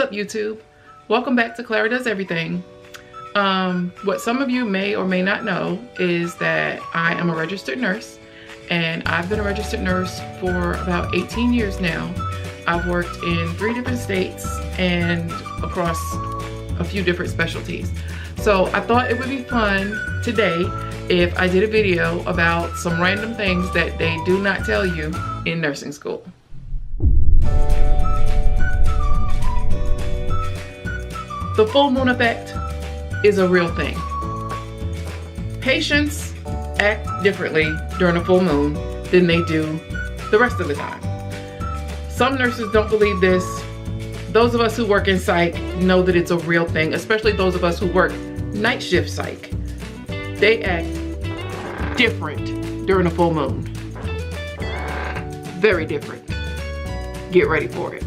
up, YouTube? Welcome back to Clara Does Everything. What some of you may or may not know is that I am a registered nurse, and I've been a registered nurse for about 18 years now. I've worked in 3 different states and across a few different specialties. So I thought it would be fun today if I did a video about some random things that they do not tell you in nursing school. The full moon effect is a real thing. Patients act differently during a full moon than they do the rest of the time. Some nurses don't believe this. Those of us who work in psych know that it's a real thing, especially those of us who work night shift psych. They act different during a full moon. Very different. Get ready for it.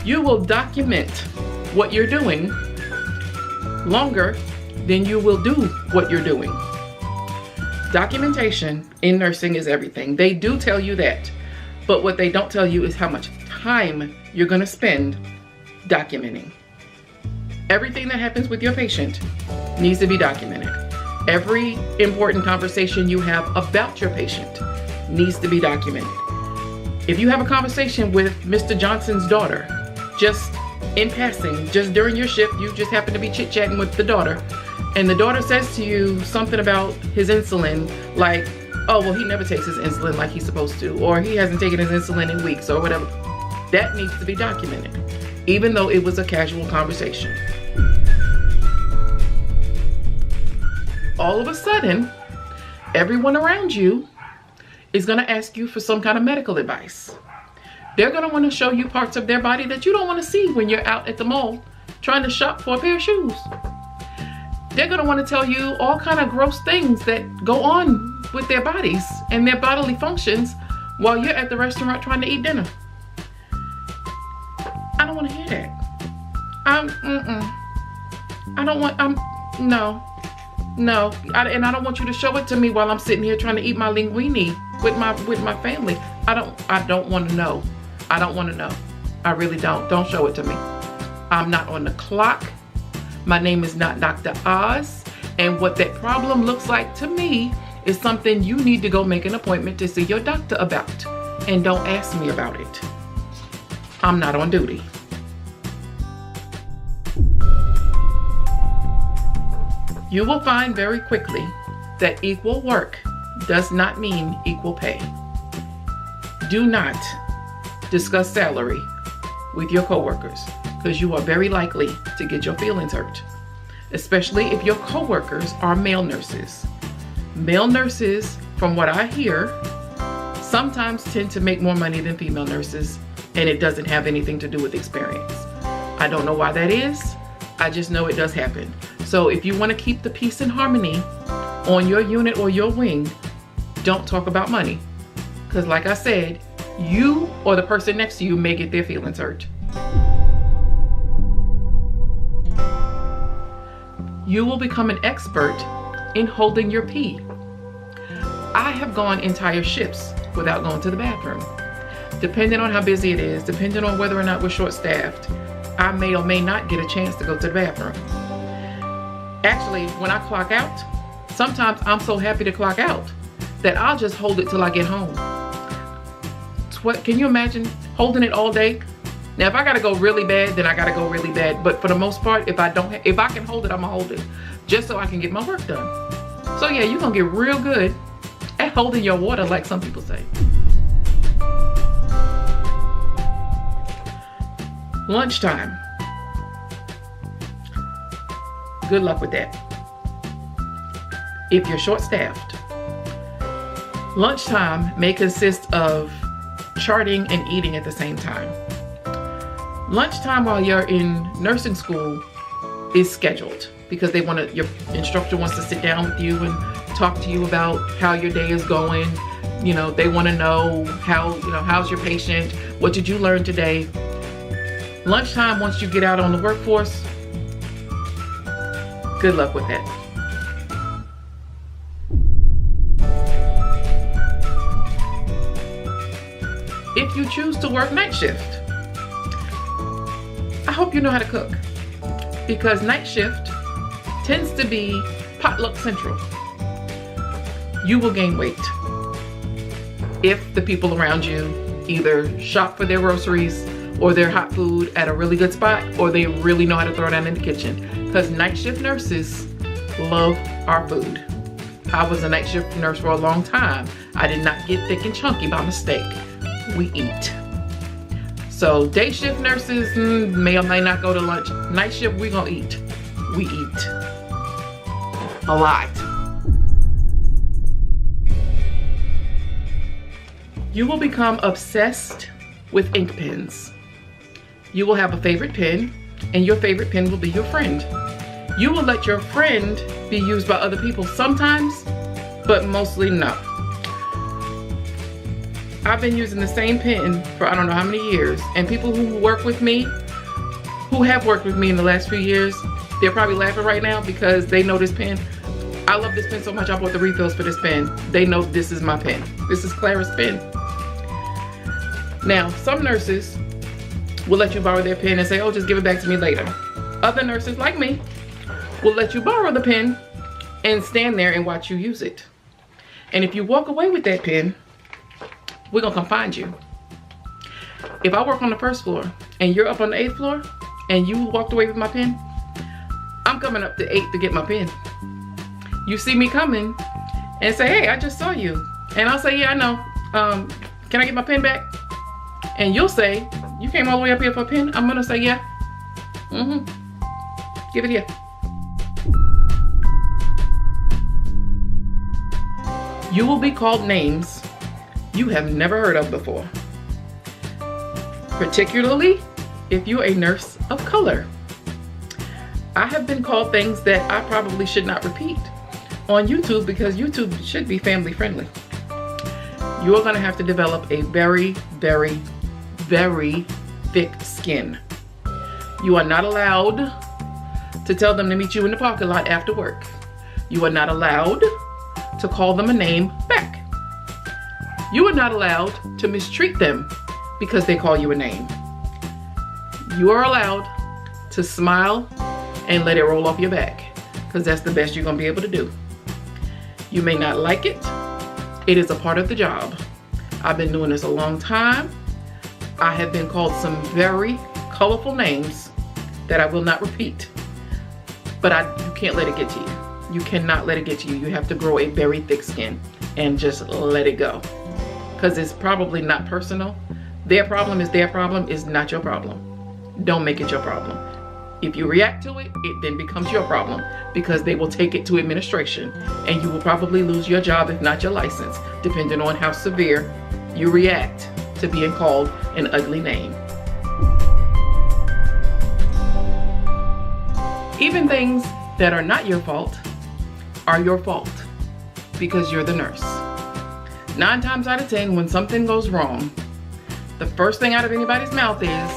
You will document what you're doing longer than you will do what you're doing. Documentation in nursing is everything. They do tell you that, but what they don't tell you is how much time you're going to spend documenting. Everything that happens with your patient needs to be documented. Every important conversation you have about your patient needs to be documented. If you have a conversation with Mr. Johnson's daughter, just in passing, just during your shift, you just happen to be chit-chatting with the daughter, and the daughter says to you something about his insulin, like, oh, well, he never takes his insulin like he's supposed to, or he hasn't taken his insulin in weeks, or whatever. That needs to be documented, even though it was a casual conversation. All of a sudden, everyone around you is going to ask you for some kind of medical advice. They're going to want to show you parts of their body that you don't want to see when you're out at the mall trying to shop for a pair of shoes. They're going to want to tell you all kind of gross things that go on with their bodies and their bodily functions while you're at the restaurant trying to eat dinner. I don't want to hear that. I don't want, no. And I don't want you to show it to me while I'm sitting here trying to eat my linguine with my family. I don't want to know. I don't want to know. I really don't. Don't show it to me. I'm not on the clock. My name is not Dr. Oz. And what that problem looks like to me is something you need to go make an appointment to see your doctor about. And don't ask me about it. I'm not on duty. You will find very quickly that equal work does not mean equal pay. Do not discuss salary with your coworkers, because you are very likely to get your feelings hurt, especially if your coworkers are male nurses. Male nurses, from what I hear, sometimes tend to make more money than female nurses, and it doesn't have anything to do with experience. I don't know why that is. I just know it does happen. So if you want to keep the peace and harmony on your unit or your wing, don't talk about money. Because like I said, you or the person next to you may get their feelings hurt. You will become an expert in holding your pee. I have gone entire shifts without going to the bathroom. Depending on how busy it is, depending on whether or not we're short-staffed, I may or may not get a chance to go to the bathroom. Actually, when I clock out, sometimes I'm so happy to clock out that I'll just hold it till I get home. Can you imagine holding it all day? Now, if I gotta go really bad, then I gotta go really bad. But for the most part, if I can hold it, I'm gonna hold it, just so I can get my work done. So yeah, you're gonna get real good at holding your water, like some people say. Lunchtime. Good luck with that. If you're short-staffed, lunchtime may consist of charting and eating at the same time. Lunchtime while you're in nursing school is scheduled because your instructor wants to sit down with you and talk to you about how your day is going. You know, they want to know how's your patient? What did you learn today? Lunchtime, once you get out on the workforce, good luck with that. If if you choose to work night shift, I hope you know how to cook, because night shift tends to be potluck central. You will gain weight if the people around you either shop for their groceries or their hot food at a really good spot, or they really know how to throw it down in the kitchen, because night shift nurses love our food. I was a night shift nurse for a long time. I did not get thick and chunky by mistake. We eat. So day shift nurses may or may not go to lunch. Night shift, we gonna eat. We eat a lot. You will become obsessed with ink pens. You will have a favorite pen, and your favorite pen will be your friend. You will let your friend be used by other people sometimes, but mostly no. I've been using the same pen for I don't know how many years, and people who work with me, who have worked with me in the last few years, they're probably laughing right now because they know this pen. I love this pen so much I bought the refills for this pen. They know this is my pen. This is Clara's pen. Now, some nurses will let you borrow their pen and say, oh, just give it back to me later. Other nurses, like me, will let you borrow the pen and stand there and watch you use it. And if you walk away with that pen, we're gonna come find you. If I work on the first floor and you're up on the 8th floor and you walked away with my pen, I'm coming up to 8 to get my pen. You see me coming and say, hey, I just saw you. And I'll say, yeah, I know. Can I get my pen back? And you'll say, you came all the way up here for a pen? I'm gonna say, yeah. Give it here. You will be called names you have never heard of before, particularly if you're a nurse of color. I have been called things that I probably should not repeat on YouTube, because YouTube should be family friendly. You are gonna have to develop a very, very, very thick skin. You are not allowed to tell them to meet you in the parking lot after work. You are not allowed to call them a name back. You are not allowed to mistreat them because they call you a name. You are allowed to smile and let it roll off your back, because that's the best you're gonna be able to do. You may not like it. It is a part of the job. I've been doing this a long time. I have been called some very colorful names that I will not repeat, but you can't let it get to you. You cannot let it get to you. You have to grow a very thick skin and just let it go, because it's probably not personal. Their problem is their problem, is not your problem. Don't make it your problem. If you react to it, it then becomes your problem, because they will take it to administration and you will probably lose your job, if not your license, depending on how severe you react to being called an ugly name. Even things that are not your fault are your fault, because you're the nurse. 9 times out of 10, when something goes wrong, the first thing out of anybody's mouth is,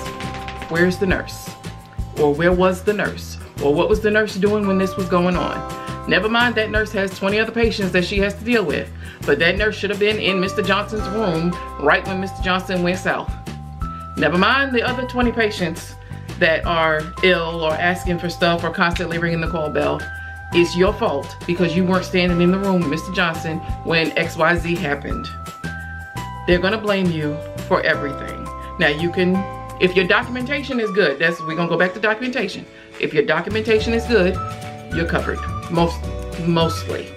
where's the nurse? Or where was the nurse? Or what was the nurse doing when this was going on? Never mind that nurse has 20 other patients that she has to deal with, but that nurse should have been in Mr. Johnson's room right when Mr. Johnson went south. Never mind the other 20 patients that are ill or asking for stuff or constantly ringing the call bell. It's your fault because you weren't standing in the room with Mr. Johnson when XYZ happened. They're gonna blame you for everything. Now you can, if your documentation is good, we're gonna go back to documentation. If your documentation is good, you're covered, mostly.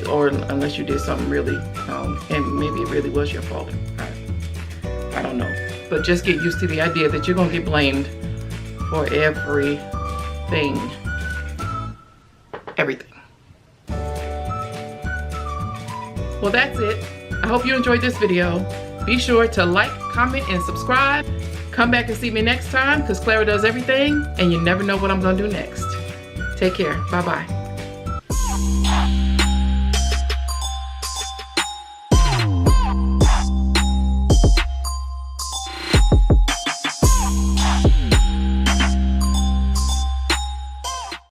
Or unless you did something really, and maybe it really was your fault. I don't know. But just get used to the idea that you're gonna get blamed for everything. Everything. Well, that's it. I hope you enjoyed this video. Be sure to like, comment, and subscribe. Come back and see me next time, because Clara does everything, and you never know what I'm gonna do next. Take care. Bye-bye.